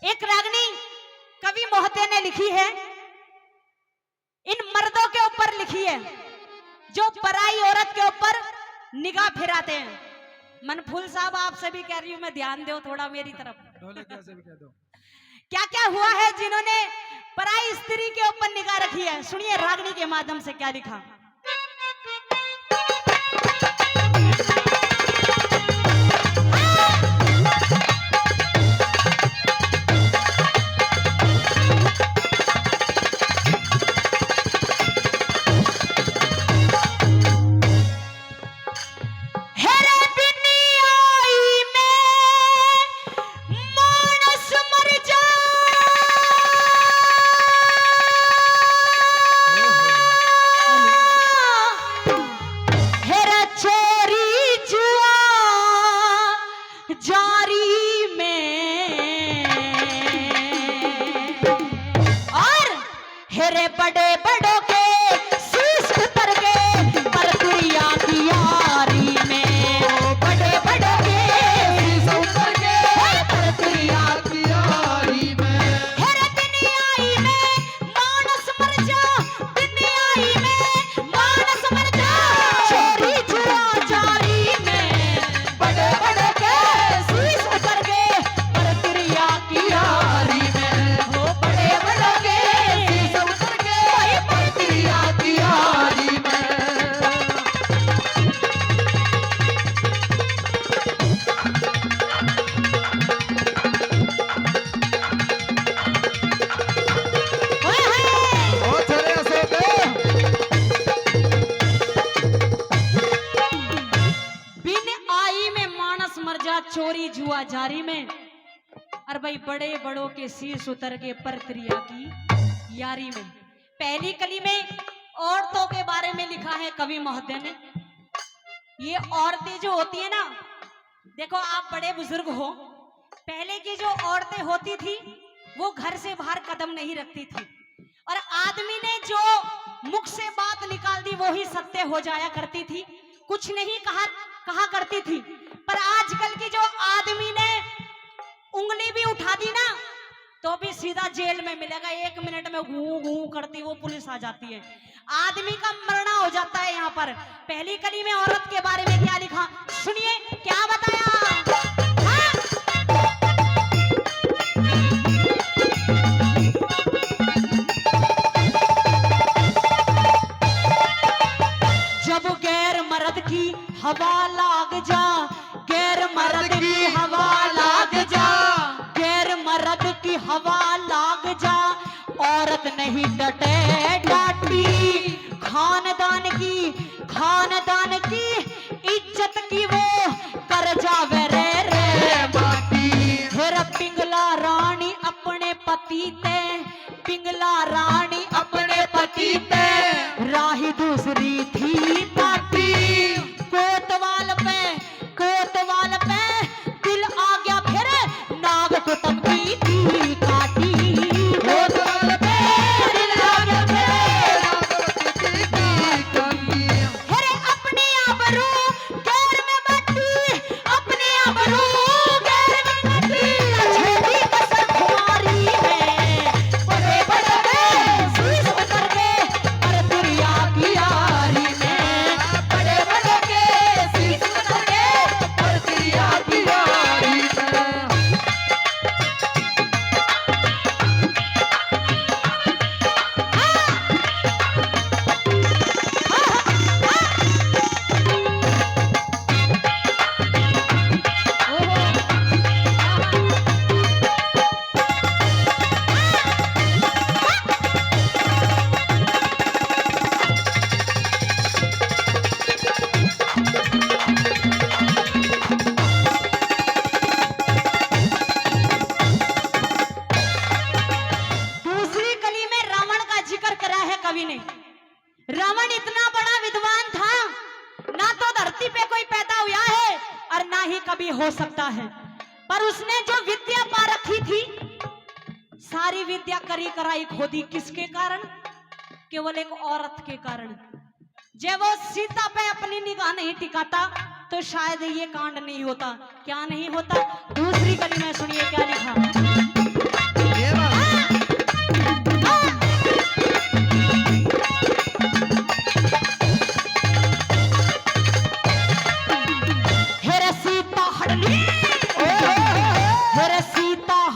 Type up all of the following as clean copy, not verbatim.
एक रागनी कवि मोहते ने लिखी है, इन मर्दों के ऊपर लिखी है जो पराई औरत के ऊपर निगाह फिराते हैं। मनफूल साहब, आपसे भी कह रही हूं मैं, ध्यान दो थोड़ा मेरी तरफ। कैसे भी कह दो। क्या क्या हुआ है जिन्होंने पराई स्त्री के ऊपर निगाह रखी है, सुनिए रागनी के माध्यम से क्या लिखा। बड़े बड़ों के शीश उतर के परक्रिया की यारी में, बड़े बड़ों के शीश उतर के परक्रिया की यारी में। हेरे दुनियाई में मानस मर जा, दुनियाई में मानस मर जा, चोरी जुआ जारी में, बड़े बड़े के शीश उतर के परक्रिया की यारी में, हो बड़े बड़े के शीश उतर के परक्रिया की यारी में। बिन आई में मानस मर जा, चोरी जुआ जारी में। और भाई बड़े बड़ों के शीश उतर के परक्रिया की यारी में। पहली कली में औरतों के बारे में लिखा है कवि महोदय ने। ये औरतें जो होती है ना, देखो आप बड़े बुजुर्ग हो, पहले की जो औरतें होती थी वो घर से बाहर कदम नहीं रखती थी, और आदमी ने जो मुख से बात निकाल दी वो ही सत्य हो जाया करती थी, कुछ नहीं कहा करती थी। पर आजकल की जो आदमी ने उंगली भी उठा दी ना तो भी सीधा जेल में मिलेगा, 1 मिनट में घू घू करती वो पुलिस आ जाती है, आदमी का मरना हो जाता है यहाँ पर। पहली कली में औरत के बारे में क्या लिखा, सुनिए क्या बताया। हाँ? जब गैर मर्द की हवा लाग जा, गैर मर्द की हवा लाग जा, गैर मर्द की हवा लाग जा, औरत नहीं डटे डांटी, खानदान की इज्जत की वो कर जावे रे माटी। फिर पिंगला रानी अपने पति ते, पिंगला रानी अपने पति ते, राही दूसरी थी पाटी। कोतवाल पे दिल आ गया, फिर नाग कुटुंब की थी काटी। कोतवाल पे दिल आ गया, फिर अपनी आबरू गैर में बाटी, अपनी आबरू गैर में बाटी। छेड़ी कसर खुमारी में, बड़े बड़े के शीश उतर के परक्रिया की यारी में, बड़े बड़े के शीश उतर के परक्रिया की यारी में। दूसरी कली में रावण का जिक्र करा है कवि ने। रावण इतना बड़ा विद्वान था, ना तो धरती पे कोई पैदा हुआ है और ना ही कभी हो सकता है, पर उसने जो विद्या पा रखी थी, सारी विद्या करी कराई खोदी, किसके कारण? केवल एक औरत के कारण। जब वो सीता पे अपनी निगाह नहीं टिकाता तो शायद ये कांड नहीं होता। क्या नहीं होता? दूसरी कली में सुनिए क्या लिखा।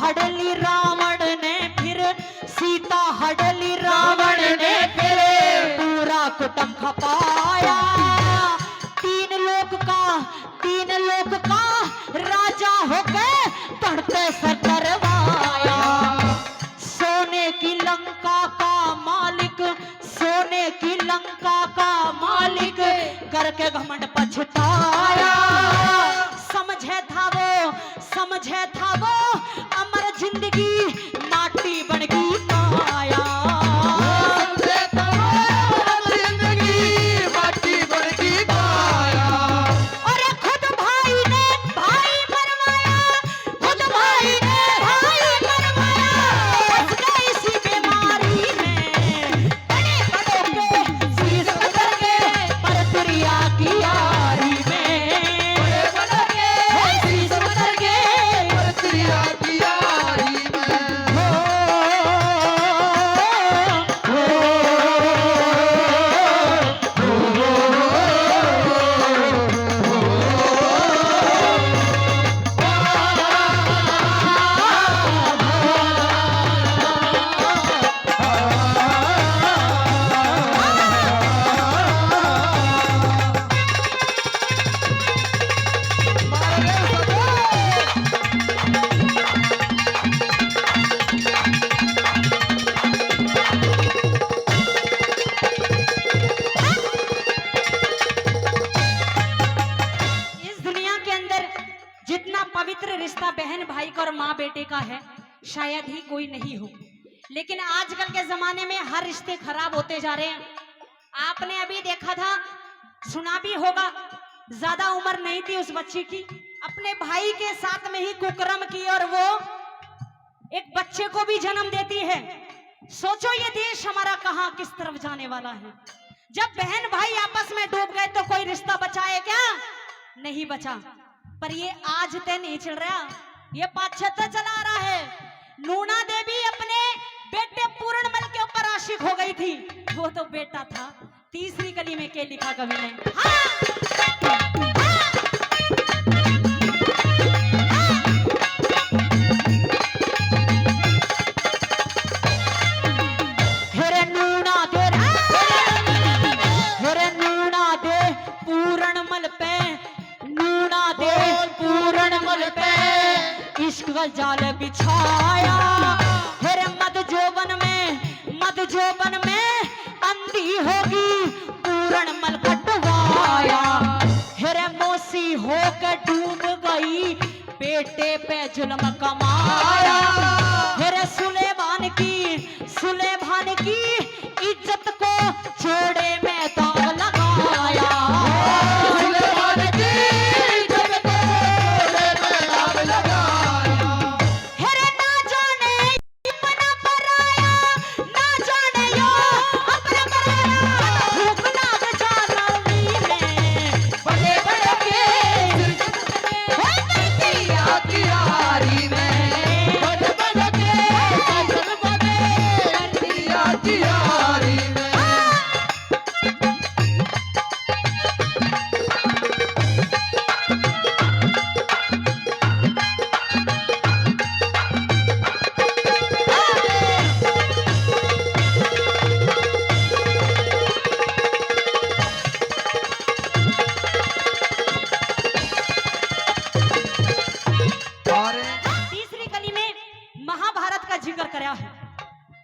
हड़ली रावण ने फिर, सीता हड़ली रावण ने फिर, पूरा कुटुंब खपाया। तीन लोक का राजा होके बढ़ते सर करवाया। सोने की लंका का मालिक, सोने की लंका का मालिक, करके घमंड पछताया। समझे था वो अमर जिंदगी माटी बन गई माया। समझे था वो जिंदगी माटी बन गई माया। और खुद भाई ने भाई मरवाया, खुद भाई ने भाई मरवाया। फंस गए इसी बीमारी में, बड़े बड़ों के शीश उतर गए परत्रिया की यारी में। बड़े बड़ों के शीश उतर गए परत्रिया की यारी में। इस दुनिया के अंदर जितना पवित्र रिश्ता बहन भाई का और माँ बेटे का है, शायद ही कोई नहीं हो। लेकिन आजकल के जमाने में हर रिश्ते खराब होते जा रहे हैं। आपने अभी देखा था, सुना भी होगा, ज्यादा उम्र नहीं थी उस बच्ची की, अपने भाई के साथ में ही कुकर्म की और वो एक बच्चे को भी जन्म देती है। सोचो ये देश हमारा कहां किस तरफ जाने वाला है। जब बहन भाई आपस में डूब गए तो कोई रिश्ता बचा है क्या? नहीं बचा। पर ये आज तक नहीं चल रहा, ये 5-6 चला आ रहा है। नूना देवी अपने बेटे पूर्णमल के ऊपर आशिक हो गई थी, वो तो बेटा था। तीसरी कली में क्या लिखा कवि ने? इश्क का जाल बिछाया, फिर मद जोबन में अंधी होगी पूर्णमल कटवाया। फिर मौसी होकर डूब गई, बेटे पे जुल्म कमाया। फिर सुलेमान की इज्जत को जोड़े में दाग लगाया।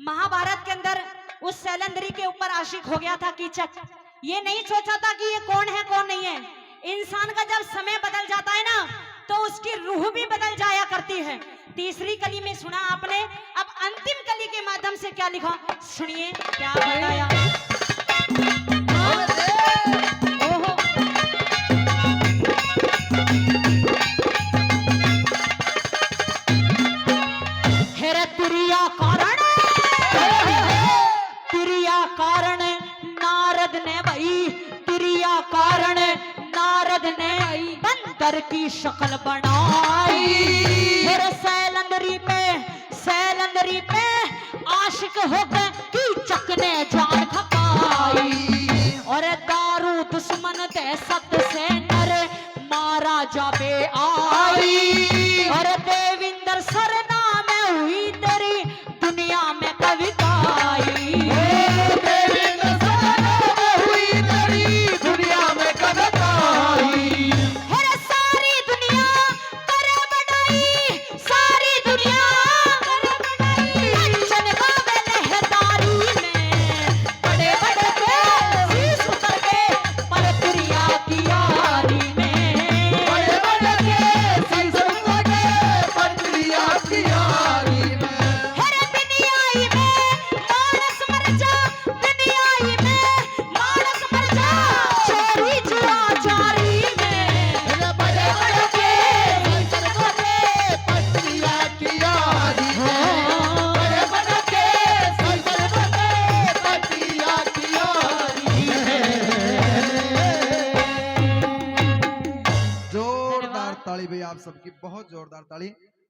महाभारत के अंदर उस सैलंदरी के ऊपर आशिक हो गया था कीचक। ये नहीं सोचा था कि ये कौन है कौन नहीं है। इंसान का जब समय बदल जाता है ना, तो उसकी रूह भी बदल जाया करती है। तीसरी कली में सुना आपने, अब अंतिम कली के माध्यम से क्या लिखा सुनिए, क्या बताया। कारण नारद ने भाई, त्रिया कारण नारद ने बंदर की शक्ल बनाई। फिर सैलंदरी पे आशिक होकर कीचक ने जान खपाई। और दारू दुश्मन दे सत से नर मारा जाबे आई। और देविंदर सरनाम ताली भाई आप सबकी बहुत जोरदार ताली।